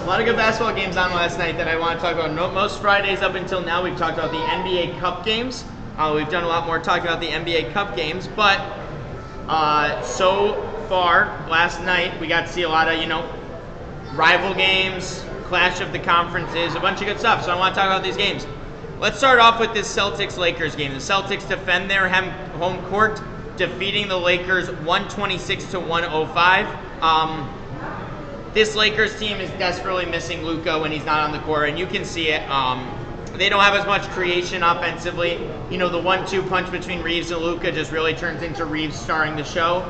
A lot of good basketball games on last night that I want to talk about. Most Fridays up until now, we've talked about the NBA Cup games. We've done a lot more talking about the NBA Cup games, but so far, last night, we got to see a lot of, rival games, clash of the conferences, a bunch of good stuff. So I want to talk about these games. Let's start off with this Celtics-Lakers game. The Celtics defend their home court, defeating the Lakers 126-105. This Lakers team is desperately missing Luka when he's not on the court, and you can see it. They don't have as much creation offensively. The 1-2 punch between Reeves and Luka just really turns into Reeves starring the show.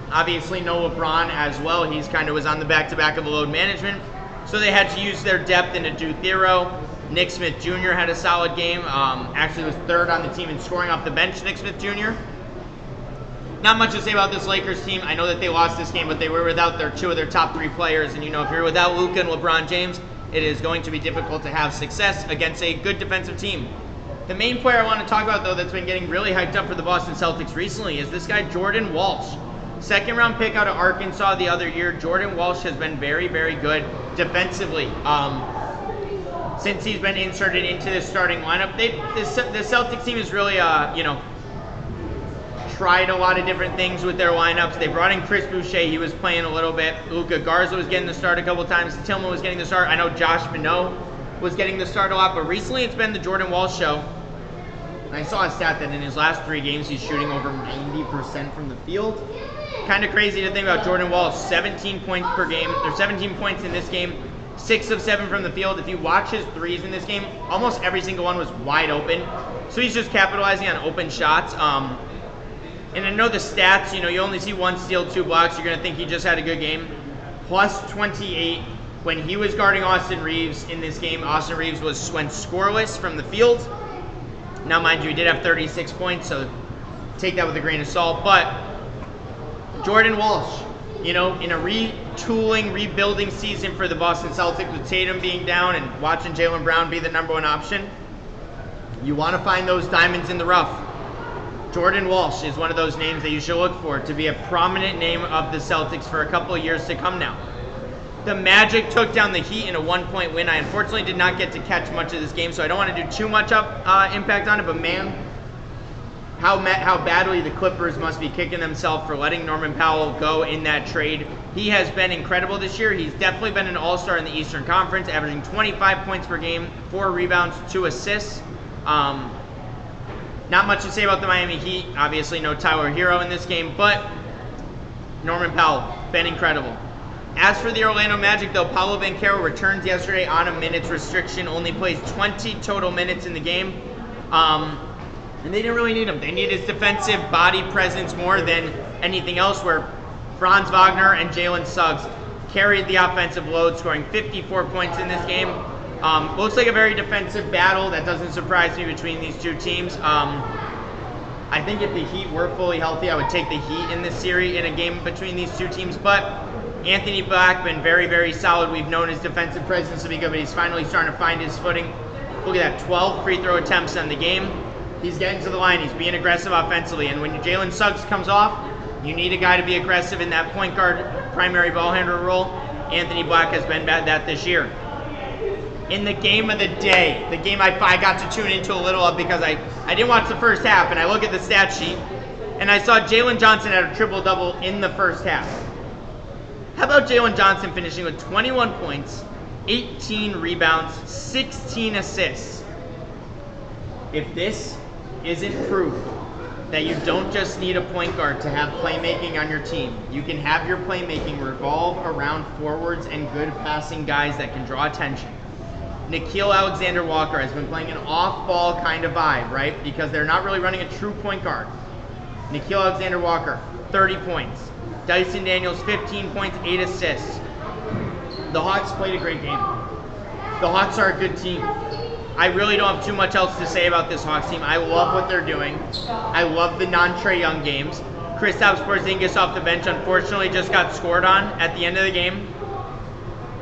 Obviously, no LeBron as well. He's kind of was on the back-to-back of the load management. So they had to use their depth in a Duthero. Nick Smith Jr. had a solid game. Actually was third on the team in scoring off the bench, Nick Smith Jr. Not much to say about this Lakers team. I know that they lost this game, but they were without two of their top three players. And, if you're without Luka and LeBron James, it is going to be difficult to have success against a good defensive team. The main player I want to talk about, though, that's been getting really hyped up for the Boston Celtics recently is this guy, Jordan Walsh. Second-round pick out of Arkansas the other year. Jordan Walsh has been very, very good defensively. Since he's been inserted into this starting lineup, the Celtics team has really, tried a lot of different things with their lineups. They brought in Chris Boucher. He was playing a little bit. Luka Garza was getting the start a couple times. Tillman was getting the start. I know Josh Minot was getting the start a lot, but recently it's been the Jordan Walsh show. And I saw a stat that in his last 3 games, he's shooting over 90% from the field. Kind of crazy to think about Jordan Walsh, 17 points per game. There's 17 points in this game, 6 of 7 from the field. If you watch his threes in this game, almost every single one was wide open. So he's just capitalizing on open shots. And I know the stats, you only see 1 steal, 2 blocks. You're going to think he just had a good game. Plus 28 when he was guarding Austin Reeves in this game. Austin Reeves went scoreless from the field. Now, mind you, he did have 36 points, so take that with a grain of salt. But Jordan Walsh, in a retooling, rebuilding season for the Boston Celtics with Tatum being down and watching Jaylen Brown be the number 1 option, you want to find those diamonds in the rough. Jordan Walsh is one of those names that you should look for to be a prominent name of the Celtics for a couple of years to come now. The Magic took down the Heat in a 1-point win. I unfortunately did not get to catch much of this game, so I don't want to do too much impact on it, but man, how badly the Clippers must be kicking themselves for letting Norman Powell go in that trade. He has been incredible this year. He's definitely been an all-star in the Eastern Conference, averaging 25 points per game, 4 rebounds, 2 assists. Not much to say about the Miami Heat. Obviously, no Tyler Hero in this game, but Norman Powell, been incredible. As for the Orlando Magic, though, Paolo Banchero returns yesterday on a minutes restriction, only plays 20 total minutes in the game. And they didn't really need him. They need his defensive body presence more than anything else, where Franz Wagner and Jalen Suggs carried the offensive load, scoring 54 points in this game. Looks like a very defensive battle. That doesn't surprise me between these two teams. I think if the Heat were fully healthy, I would take the Heat in this series in a game between these two teams. But Anthony Black been very, very solid. We've known his defensive presence to be good, but he's finally starting to find his footing. Look at that, 12 free throw attempts on the game. He's getting to the line. He's being aggressive offensively. And when Jalen Suggs comes off, you need a guy to be aggressive in that point guard primary ball handler role. Anthony Black has been that this year. In the game of the day, the game I got to tune into a little of because I didn't watch the first half, and I look at the stat sheet, and I saw Jalen Johnson had a triple-double in the first half. How about Jalen Johnson finishing with 21 points, 18 rebounds, 16 assists? If this isn't proof that you don't just need a point guard to have playmaking on your team, you can have your playmaking revolve around forwards and good passing guys that can draw attention. Nickeil Alexander-Walker has been playing an off-ball kind of vibe, right? Because they're not really running a true point guard. Nickeil Alexander-Walker, 30 points. Dyson Daniels, 15 points, 8 assists. The Hawks played a great game. The Hawks are a good team. I really don't have too much else to say about this Hawks team. I love what they're doing. I love the non-Trae Young games. Kristaps Porzingis off the bench unfortunately just got scored on at the end of the game.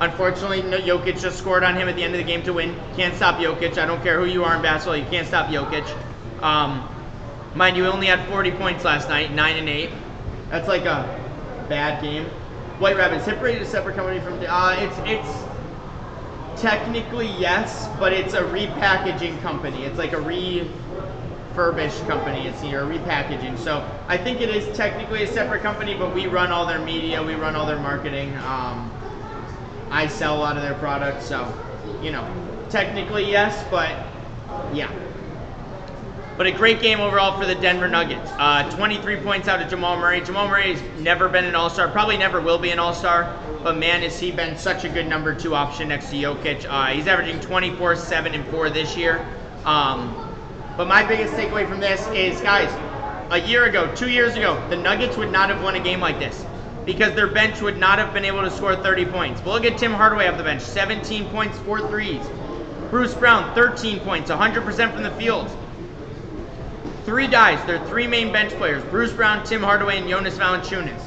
Unfortunately, Jokic just scored on him at the end of the game to win. Can't stop Jokic. I don't care who you are in basketball. You can't stop Jokic. Mind you, he only had 40 points last night, 9 and 8. That's like a bad game. White Rabbits, Hip Parade is a separate company from, it's technically yes, but it's a repackaging company. It's like a refurbished company, it's here, repackaging. So I think it is technically a separate company, but we run all their media, we run all their marketing. I sell a lot of their products, so, you know, technically yes, but yeah. But a great game overall for the Denver Nuggets. 23 points out of Jamal Murray. Jamal Murray has never been an all-star, probably never will be an all-star, but man, has he been such a good number 2 option next to Jokic. He's averaging 24, 7, and 4 this year. But my biggest takeaway from this is, guys, a year ago, 2 years ago, the Nuggets would not have won a game like this because their bench would not have been able to score 30 points. But look at Tim Hardaway off the bench, 17 points, 4 threes. Bruce Brown, 13 points, 100% from the field. 3 guys, they're 3 main bench players, Bruce Brown, Tim Hardaway, and Jonas Valanciunas.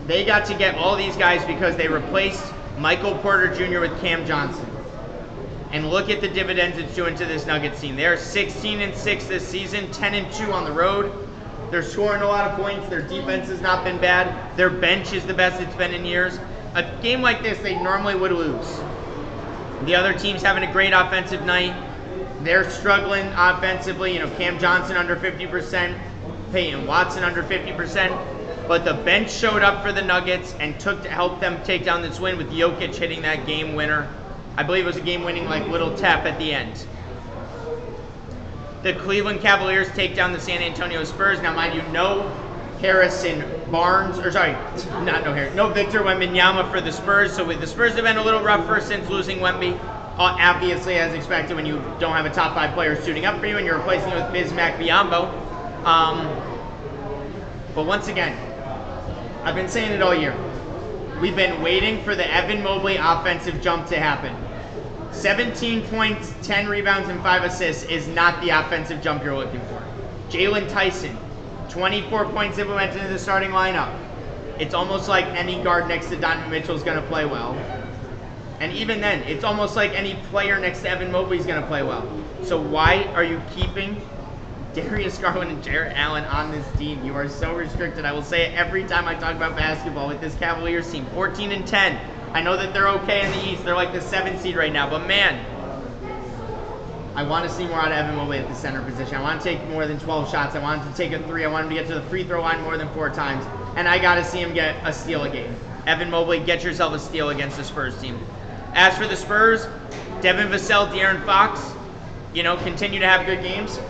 They got to get all these guys because they replaced Michael Porter Jr. with Cam Johnson. And look at the dividends it's doing to this Nuggets team. They're 16-6 this season, 10-2 on the road. They're scoring a lot of points. Their defense has not been bad. Their bench is the best it's been in years. A game like this, they normally would lose. The other team's having a great offensive night. They're struggling offensively. You know, Cam Johnson under 50%, Peyton Watson under 50%. But the bench showed up for the Nuggets and took to help them take down this win with Jokic hitting that game winner. I believe it was a game-winning like little tap at the end. The Cleveland Cavaliers take down the San Antonio Spurs. Now, mind you, no Victor Wembanyama for the Spurs. So the Spurs have been a little rougher since losing Wemby. Obviously, as expected, when you don't have a top 5 player shooting up for you and you're replacing it with Bismack Biyombo. But once again, I've been saying it all year. We've been waiting for the Evan Mobley offensive jump to happen. 17 points, 10 rebounds, and 5 assists is not the offensive jump you're looking for. Jalen Tyson, 24 points implemented into the starting lineup. It's almost like any guard next to Donovan Mitchell is going to play well. And even then, it's almost like any player next to Evan Mobley is going to play well. So why are you keeping Darius Garland and Jarrett Allen on this team? You are so restricted. I will say it every time I talk about basketball with this Cavaliers team. 14-10. I know that they're okay in the East. They're like the 7th seed right now. But man, I want to see more out of Evan Mobley at the center position. I want to take more than 12 shots. I want him to take a 3. I want him to get to the free throw line more than 4 times. And I got to see him get a steal a game. Evan Mobley, get yourself a steal against the Spurs team. As for the Spurs, Devin Vassell, De'Aaron Fox, continue to have good games.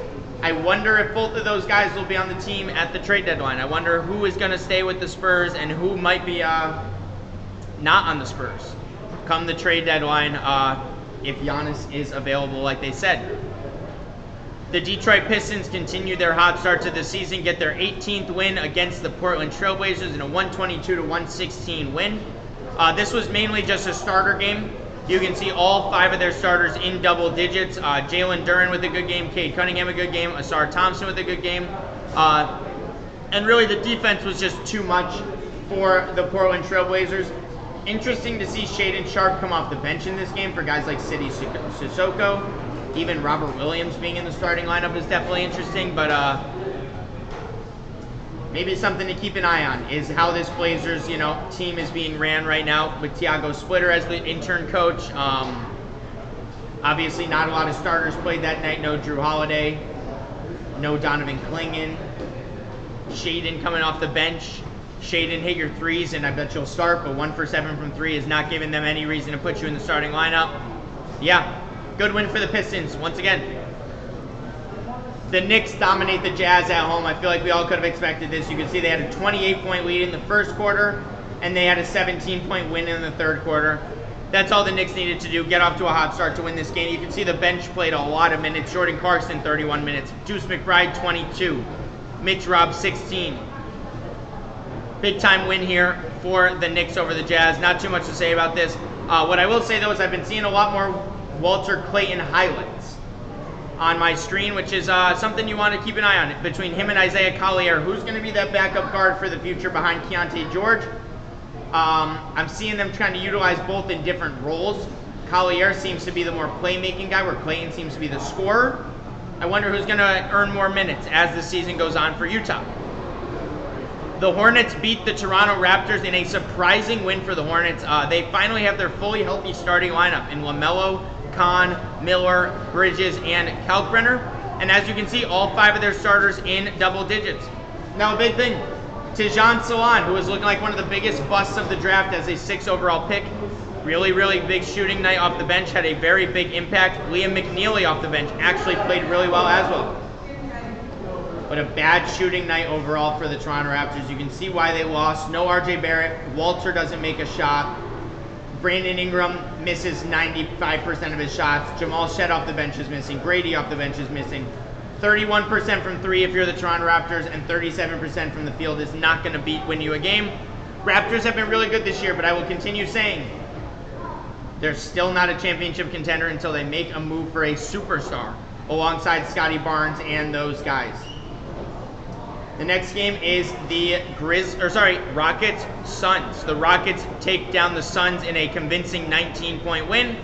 I wonder if both of those guys will be on the team at the trade deadline. I wonder who is going to stay with the Spurs and who might be not on the Spurs come the trade deadline if Giannis is available like they said. The Detroit Pistons continue their hot start to the season, get their 18th win against the Portland Trail Blazers in a 122-116 win. This was mainly just a starter game. You can see all 5 of their starters in double digits. Jalen Duren with a good game, Cade Cunningham a good game, Asar Thompson with a good game. And really the defense was just too much for the Portland Trail Blazers. Interesting to see Shaedon Sharpe come off the bench in this game for guys like Sidi Sissoko. Even Robert Williams being in the starting lineup is definitely interesting, but maybe something to keep an eye on is how this Blazers, team is being ran right now with Tiago Splitter as the intern coach. Obviously, not a lot of starters played that night. No Drew Holiday, no Donovan Clingan. Shaedon coming off the bench. Shaedon, hit your 3s, and I bet you'll start, but 1 for 7 from 3 is not giving them any reason to put you in the starting lineup. Yeah, good win for the Pistons once again. The Knicks dominate the Jazz at home. I feel like we all could have expected this. You can see they had a 28-point lead in the first quarter, and they had a 17-point win in the third quarter. That's all the Knicks needed to do, get off to a hot start to win this game. You can see the bench played a lot of minutes. Jordan Clarkson, 31 minutes. Deuce McBride, 22. Mitch Robb, 16. Big-time win here for the Knicks over the Jazz. Not too much to say about this. What I will say, though, is I've been seeing a lot more Walter Clayton highlights on my screen, which is something you want to keep an eye on. Between him and Isaiah Collier, who's going to be that backup guard for the future behind Keontae George? I'm seeing them trying to utilize both in different roles. Collier seems to be the more playmaking guy, where Clayton seems to be the scorer. I wonder who's going to earn more minutes as the season goes on for Utah. The Hornets beat the Toronto Raptors in a surprising win for the Hornets. They finally have their fully healthy starting lineup in LaMelo, Kahn, Miller, Bridges, and Kalkbrenner. And as you can see, all 5 of their starters in double digits. Now, a big thing, Tijan Salon, who was looking like one of the biggest busts of the draft as a 6th overall pick, really, really big shooting night off the bench, had a very big impact. Liam McNeely off the bench actually played really well as well. But a bad shooting night overall for the Toronto Raptors. You can see why they lost. No RJ Barrett. Walter doesn't make a shot. Brandon Ingram misses 95% of his shots. Jamal Shed off the bench is missing. Grady off the bench is missing. 31% from 3 if you're the Toronto Raptors, and 37% from the field is not going to win you a game. Raptors have been really good this year, but I will continue saying they're still not a championship contender until they make a move for a superstar alongside Scotty Barnes and those guys. The next game is the Rockets-Suns. The Rockets take down the Suns in a convincing 19-point win.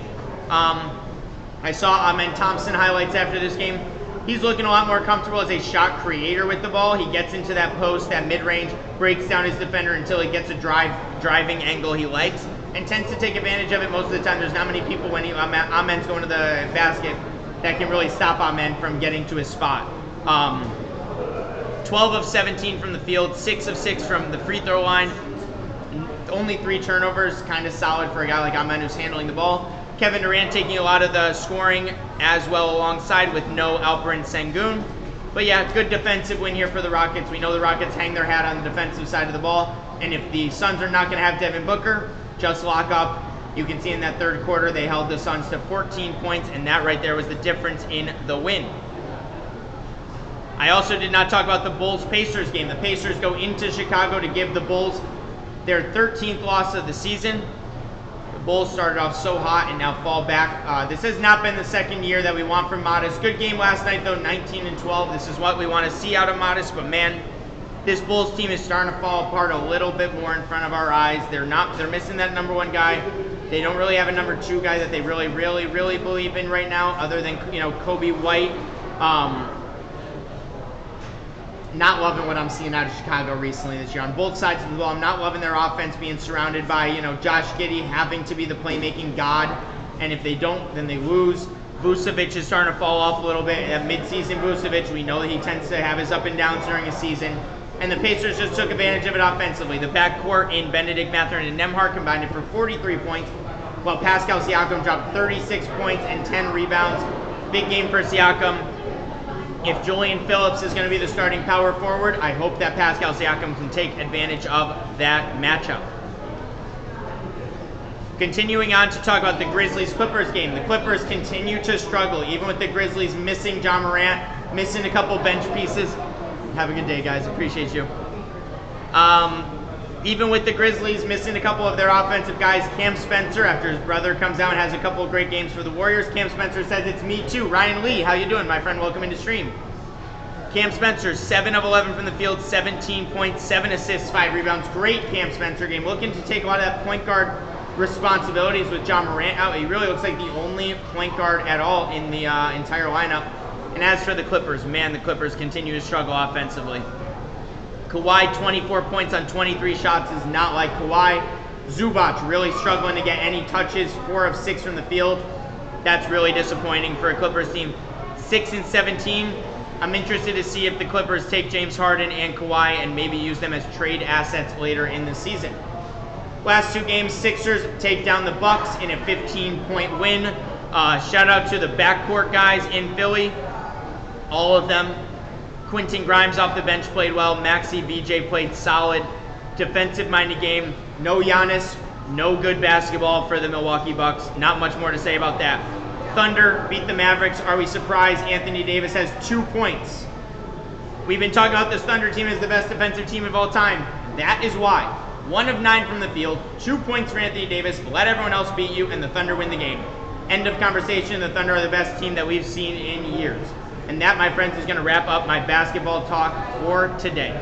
I saw Amen Thompson highlights after this game. He's looking a lot more comfortable as a shot creator with the ball. He gets into that post, that mid-range, breaks down his defender until he gets a driving angle he likes, and tends to take advantage of it most of the time. There's not many people when Amen's going to the basket that can really stop Amen from getting to his spot. 12 of 17 from the field, 6 of 6 from the free throw line. Only 3 turnovers, kind of solid for a guy like Amen who's handling the ball. Kevin Durant taking a lot of the scoring as well alongside with no Alperen Sengun. But yeah, good defensive win here for the Rockets. We know the Rockets hang their hat on the defensive side of the ball. And if the Suns are not going to have Devin Booker, just lock up. You can see in that third quarter, they held the Suns to 14 points, and that right there was the difference in the win. I also did not talk about the Bulls-Pacers game. The Pacers go into Chicago to give the Bulls their 13th loss of the season. The Bulls started off so hot and now fall back. This has not been the second year that we want from Modest. Good game last night, though, 19-12. This is what we want to see out of Modest, but man, this Bulls team is starting to fall apart a little bit more in front of our eyes. They're missing that number 1 guy. They don't really have a number 2 guy that they really, really, really believe in right now, other than Kobe White. Not loving what I'm seeing out of Chicago recently this year. On both sides of the ball, I'm not loving their offense being surrounded by, Josh Giddey having to be the playmaking god. And if they don't, then they lose. Vucevic is starting to fall off a little bit. Mid-season Vucevic, we know that he tends to have his up and downs during a season. And the Pacers just took advantage of it offensively. The backcourt in Benedict Mathurin and Nembhard combined it for 43 points, while Pascal Siakam dropped 36 points and 10 rebounds. Big game for Siakam. If Julian Phillips is going to be the starting power forward, I hope that Pascal Siakam can take advantage of that matchup. Continuing on to talk about the Grizzlies-Clippers game. The Clippers continue to struggle, even with the Grizzlies missing John Morant, missing a couple bench pieces. Have a good day, guys. Appreciate you. Even with the Grizzlies missing a couple of their offensive guys, Cam Spencer, after his brother comes out and has a couple of great games for the Warriors, Cam Spencer says, "It's me too." Ryan Lee, how you doing, my friend? Welcome into stream. Cam Spencer, 7 of 11 from the field, 17 points, 7 assists, 5 rebounds. Great Cam Spencer game. Looking to take a lot of that point guard responsibilities with John Morant out. He really looks like the only point guard at all in the entire lineup. And as for the Clippers, man, the Clippers continue to struggle offensively. Kawhi, 24 points on 23 shots is not like Kawhi. Zubac really struggling to get any touches, 4 of 6 from the field. That's really disappointing for a Clippers team. 6 and 17. I'm interested to see if the Clippers take James Harden and Kawhi and maybe use them as trade assets later in the season. Last 2 games, Sixers take down the Bucks in a 15-point win. Shout out to the backcourt guys in Philly. All of them. Quentin Grimes off the bench played well. Maxey VJ played solid. Defensive-minded game. No Giannis. No good basketball for the Milwaukee Bucks. Not much more to say about that. Thunder beat the Mavericks. Are we surprised? Anthony Davis has 2 points. We've been talking about this Thunder team as the best defensive team of all time. That is why. 1 of 9 from the field. 2 points for Anthony Davis. Let everyone else beat you, and the Thunder win the game. End of conversation. The Thunder are the best team that we've seen in years. And that, my friends, is going to wrap up my basketball talk for today.